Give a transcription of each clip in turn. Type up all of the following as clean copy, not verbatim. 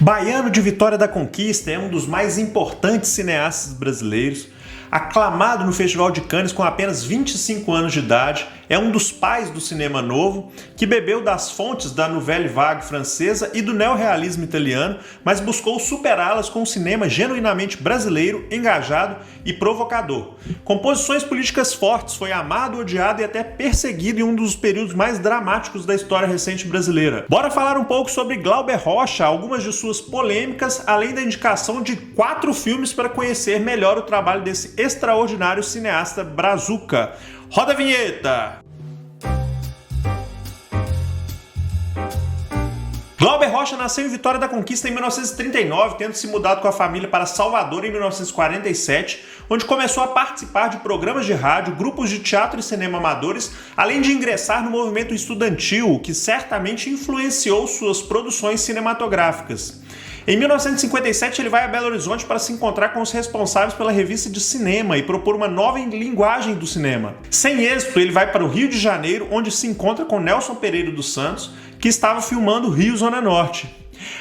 Baiano de Vitória da Conquista é um dos mais importantes cineastas brasileiros. Aclamado no Festival de Cannes com apenas 25 anos de idade, é um dos pais do cinema novo, que bebeu das fontes da Nouvelle Vague francesa e do neorrealismo italiano, mas buscou superá-las com um cinema genuinamente brasileiro, engajado e provocador. Com posições políticas fortes, foi amado, odiado e até perseguido em um dos períodos mais dramáticos da história recente brasileira. Bora falar um pouco sobre Glauber Rocha, algumas de suas polêmicas, além da indicação de 4 filmes para conhecer melhor o trabalho desse extraordinário cineasta brazuca. Roda a vinheta! Glauber Rocha nasceu em Vitória da Conquista em 1939, tendo se mudado com a família para Salvador em 1947, onde começou a participar de programas de rádio, grupos de teatro e cinema amadores, além de ingressar no movimento estudantil, que certamente influenciou suas produções cinematográficas. Em 1957, ele vai a Belo Horizonte para se encontrar com os responsáveis pela revista de cinema e propor uma nova linguagem do cinema. Sem êxito, ele vai para o Rio de Janeiro, onde se encontra com Nelson Pereira dos Santos, que estava filmando Rio Zona Norte.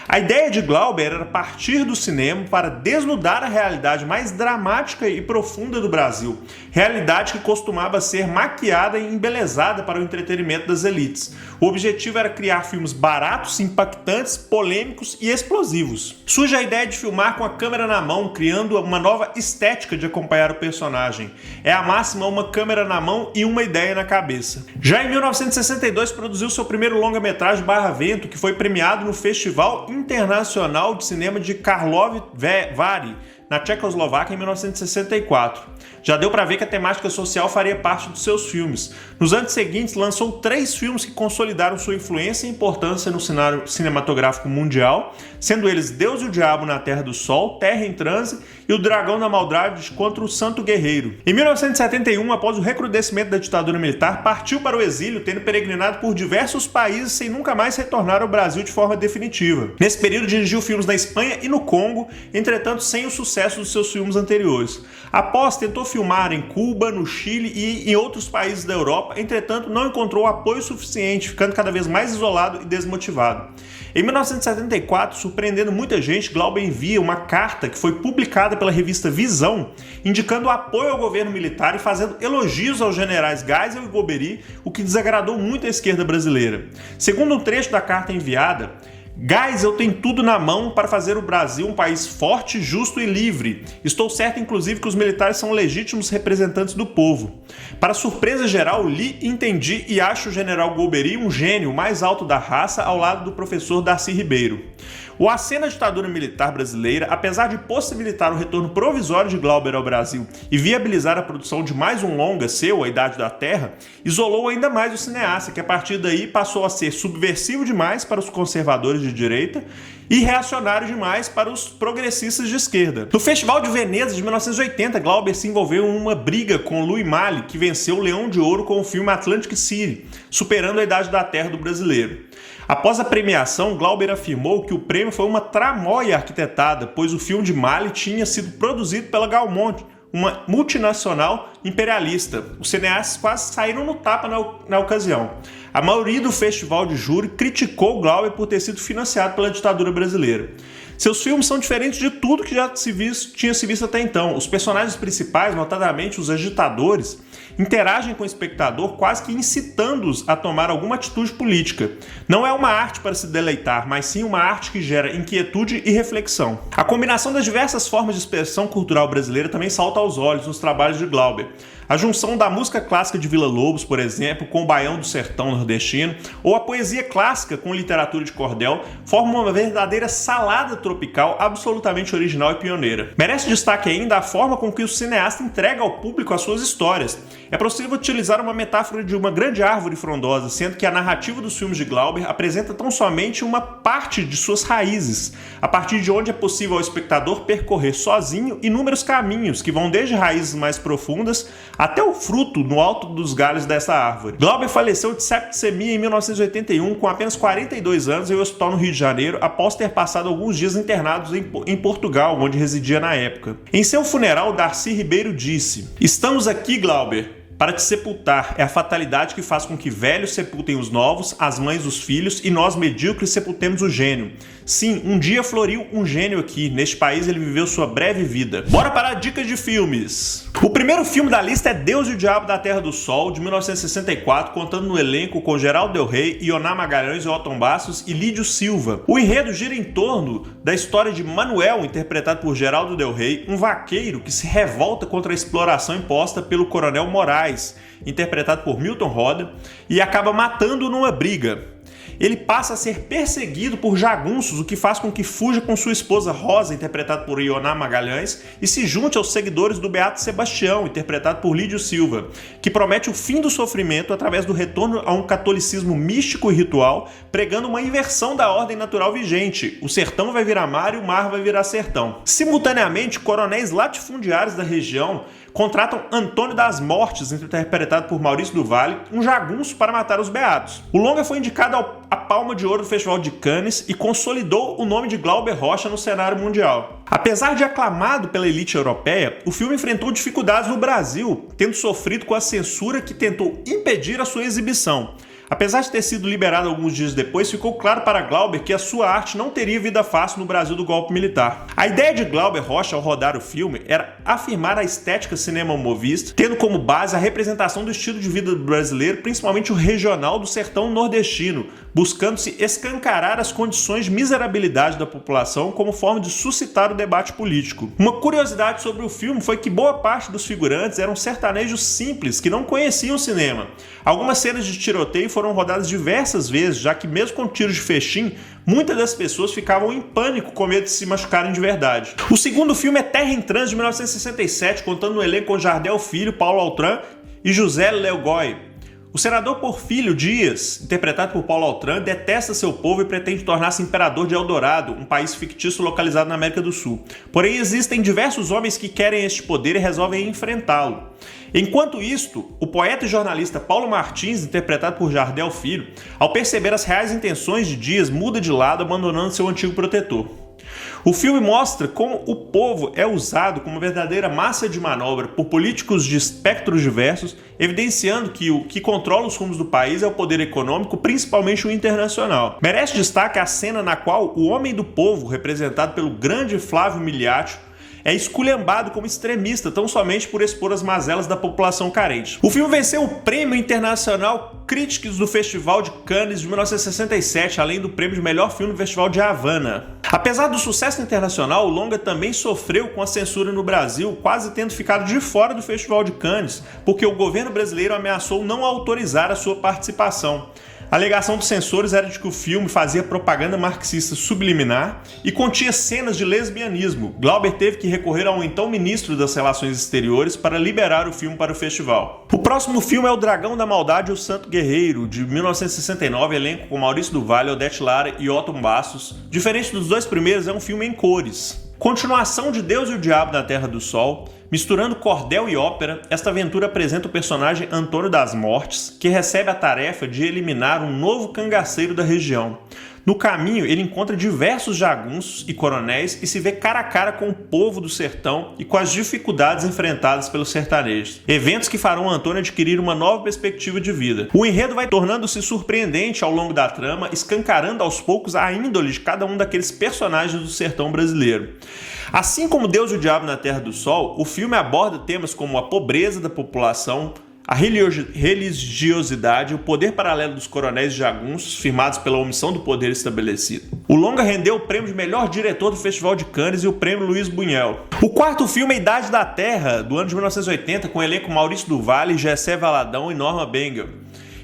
A ideia de Glauber era partir do cinema para desnudar a realidade mais dramática e profunda do Brasil, realidade que costumava ser maquiada e embelezada para o entretenimento das elites. O objetivo era criar filmes baratos, impactantes, polêmicos e explosivos. Surge a ideia de filmar com a câmera na mão, criando uma nova estética de acompanhar o personagem. É a máxima uma câmera na mão e uma ideia na cabeça. Já em 1962 produziu seu primeiro longa-metragem Barra Vento, que foi premiado no Festival Internacional de Cinema de Karlovy Vary, na Tchecoslováquia, em 1964. Já deu para ver que a temática social faria parte dos seus filmes. Nos anos seguintes, lançou 3 filmes que consolidaram sua influência e importância no cenário cinematográfico mundial, sendo eles Deus e o Diabo na Terra do Sol, Terra em Transe e O Dragão da Maldade contra o Santo Guerreiro. Em 1971, após o recrudescimento da ditadura militar, partiu para o exílio, tendo peregrinado por diversos países sem nunca mais retornar ao Brasil de forma definitiva. Nesse período, dirigiu filmes na Espanha e no Congo, entretanto sem o sucesso dos seus filmes anteriores. Após, tentou filmar em Cuba, no Chile e em outros países da Europa, entretanto não encontrou apoio suficiente, ficando cada vez mais isolado e desmotivado. Em 1974, surpreendendo muita gente, Glauber envia uma carta que foi publicada pela revista Visão, indicando apoio ao governo militar e fazendo elogios aos generais Geisel e Golbery, o que desagradou muito a esquerda brasileira. Segundo um trecho da carta enviada, Geisel tem tudo na mão para fazer o Brasil um país forte, justo e livre. Estou certo, inclusive, que os militares são legítimos representantes do povo. Para surpresa geral, li, entendi e acho o general Golbery um gênio mais alto da raça ao lado do professor Darcy Ribeiro. O aceno à ditadura militar brasileira, apesar de possibilitar o retorno provisório de Glauber ao Brasil e viabilizar a produção de mais um longa seu, A Idade da Terra, isolou ainda mais o cineasta, que a partir daí passou a ser subversivo demais para os conservadores de direita e reacionário demais para os progressistas de esquerda. No Festival de Veneza de 1980, Glauber se envolveu em uma briga com Louis Malle, que venceu o Leão de Ouro com o filme Atlantic City, superando A Idade da Terra do brasileiro. Após a premiação, Glauber afirmou que o prêmio foi uma tramóia arquitetada, pois o filme de Malle tinha sido produzido pela Gaumont, uma multinacional imperialista. Os cineastas quase saíram no tapa na ocasião. A maioria do festival de júri criticou Glauber por ter sido financiado pela ditadura brasileira. Seus filmes são diferentes de tudo que já tinha se visto até então. Os personagens principais, notadamente os agitadores, interagem com o espectador quase que incitando-os a tomar alguma atitude política. Não é uma arte para se deleitar, mas sim uma arte que gera inquietude e reflexão. A combinação das diversas formas de expressão cultural brasileira também salta aos olhos nos trabalhos de Glauber. A junção da música clássica de Villa-Lobos, por exemplo, com o baião do sertão nordestino, ou a poesia clássica com literatura de cordel, formam uma verdadeira salada tropical absolutamente original e pioneira. Merece destaque ainda a forma com que o cineasta entrega ao público as suas histórias. É possível utilizar uma metáfora de uma grande árvore frondosa, sendo que a narrativa dos filmes de Glauber apresenta tão somente uma parte de suas raízes, a partir de onde é possível ao espectador percorrer sozinho inúmeros caminhos que vão desde raízes mais profundas até o fruto no alto dos galhos dessa árvore. Glauber faleceu de septicemia em 1981, com apenas 42 anos, em um hospital no Rio de Janeiro, após ter passado alguns dias internados em Portugal, onde residia na época. Em seu funeral, Darcy Ribeiro disse: "Estamos aqui, Glauber, para te sepultar. É a fatalidade que faz com que velhos sepultem os novos, as mães os filhos, e nós, medíocres, sepultemos o gênio. Sim, um dia floriu um gênio aqui. Neste país ele viveu sua breve vida. Bora para a dica de filmes. O primeiro filme da lista é Deus e o Diabo da Terra do Sol, de 1964, contando no elenco com Geraldo Del Rey, Ioná Magalhães, Otton Bastos e Lídio Silva. O enredo gira em torno da história de Manuel, interpretado por Geraldo Del Rey, um vaqueiro que se revolta contra a exploração imposta pelo Coronel Moraes, interpretado por Milton Roda, e acaba matando-o numa briga. Ele passa a ser perseguido por jagunços, o que faz com que fuja com sua esposa Rosa, interpretada por Ioná Magalhães, e se junte aos seguidores do Beato Sebastião, interpretado por Lídio Silva, que promete o fim do sofrimento através do retorno a um catolicismo místico e ritual, pregando uma inversão da ordem natural vigente. O sertão vai virar mar e o mar vai virar sertão. Simultaneamente, coronéis latifundiários da região contratam Antônio das Mortes, interpretado por Maurício do Vale, um jagunço para matar os beatos. O longa foi indicado à Palma de Ouro do Festival de Cannes e consolidou o nome de Glauber Rocha no cenário mundial. Apesar de aclamado pela elite europeia, o filme enfrentou dificuldades no Brasil, tendo sofrido com a censura que tentou impedir a sua exibição. Apesar de ter sido liberado alguns dias depois, ficou claro para Glauber que a sua arte não teria vida fácil no Brasil do golpe militar. A ideia de Glauber Rocha ao rodar o filme era afirmar a estética cinema-movista, tendo como base a representação do estilo de vida brasileiro, principalmente o regional do sertão nordestino, buscando-se escancarar as condições de miserabilidade da população como forma de suscitar o debate político. Uma curiosidade sobre o filme foi que boa parte dos figurantes eram sertanejos simples que não conheciam o cinema. Algumas cenas de tiroteio foram rodadas diversas vezes, já que mesmo com tiros de fechim, muitas das pessoas ficavam em pânico com medo de se machucarem de verdade. O segundo filme é Terra em Trânsito, de 1967, contando no elenco com Jardel Filho, Paulo Altran e José Leogói. O senador Porfírio Dias, interpretado por Paulo Altran, detesta seu povo e pretende tornar-se imperador de Eldorado, um país fictício localizado na América do Sul. Porém, existem diversos homens que querem este poder e resolvem enfrentá-lo. Enquanto isto, o poeta e jornalista Paulo Martins, interpretado por Jardel Filho, ao perceber as reais intenções de Dias, muda de lado, abandonando seu antigo protetor. O filme mostra como o povo é usado como verdadeira massa de manobra por políticos de espectros diversos, evidenciando que o que controla os rumos do país é o poder econômico, principalmente o internacional. Merece destaque a cena na qual o homem do povo, representado pelo grande Flávio Miliaccio, é esculhambado como extremista tão somente por expor as mazelas da população carente. O filme venceu o Prêmio Internacional Critics do Festival de Cannes de 1967, além do prêmio de melhor filme do Festival de Havana. Apesar do sucesso internacional, o longa também sofreu com a censura no Brasil, quase tendo ficado de fora do Festival de Cannes, porque o governo brasileiro ameaçou não autorizar a sua participação. A alegação dos censores era de que o filme fazia propaganda marxista subliminar e continha cenas de lesbianismo. Glauber teve que recorrer ao então ministro das Relações Exteriores para liberar o filme para o festival. O próximo filme é O Dragão da Maldade e o Santo Guerreiro, de 1969, elenco com Maurício do Vale, Odete Lara e Otton Bastos. Diferente dos dois primeiros, é um filme em cores. Continuação de Deus e o Diabo da Terra do Sol, misturando cordel e ópera, esta aventura apresenta o personagem Antônio das Mortes, que recebe a tarefa de eliminar um novo cangaceiro da região. No caminho, ele encontra diversos jagunços e coronéis e se vê cara a cara com o povo do sertão e com as dificuldades enfrentadas pelos sertanejos. Eventos que farão Antônio adquirir uma nova perspectiva de vida. O enredo vai tornando-se surpreendente ao longo da trama, escancarando aos poucos a índole de cada um daqueles personagens do sertão brasileiro. Assim como Deus e o Diabo na Terra do Sol, o filme aborda temas como a pobreza da população, a religiosidade e o poder paralelo dos coronéis e jagunços, firmados pela omissão do poder estabelecido. O longa rendeu o prêmio de melhor diretor do Festival de Cannes e o prêmio Luiz Buñuel. O quarto filme é Idade da Terra, do ano de 1980, com o elenco Maurício do Vale, Gessé Valadão e Norma Bengel.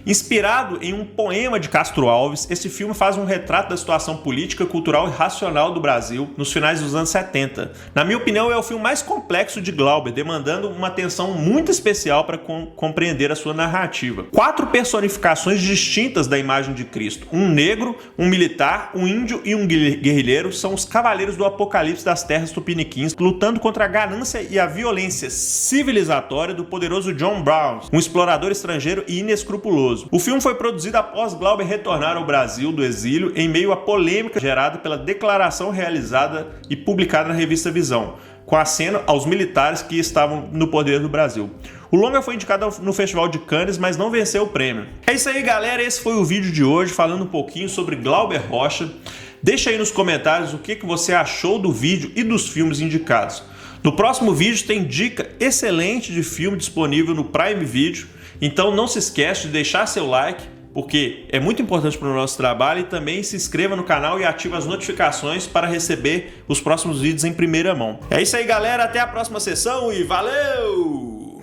Inspirado em um poema de Castro Alves, esse filme faz um retrato da situação política, cultural e racional do Brasil nos finais dos anos 70. Na minha opinião, é o filme mais complexo de Glauber, demandando uma atenção muito especial para compreender a sua narrativa. 4 personificações distintas da imagem de Cristo, um negro, um militar, um índio e um guerrilheiro, são os cavaleiros do apocalipse das terras tupiniquins, lutando contra a ganância e a violência civilizatória do poderoso John Brown, um explorador estrangeiro e inescrupuloso. O filme foi produzido após Glauber retornar ao Brasil do exílio em meio à polêmica gerada pela declaração realizada e publicada na revista Visão, com aceno aos militares que estavam no poder do Brasil. O longa foi indicado no Festival de Cannes, mas não venceu o prêmio. É isso aí, galera. Esse foi o vídeo de hoje, falando um pouquinho sobre Glauber Rocha. Deixa aí nos comentários o que você achou do vídeo e dos filmes indicados. No próximo vídeo tem dica excelente de filme disponível no Prime Video, então não se esquece de deixar seu like, porque é muito importante para o nosso trabalho, e também se inscreva no canal e ative as notificações para receber os próximos vídeos em primeira mão. É isso aí, galera, até a próxima sessão e valeu!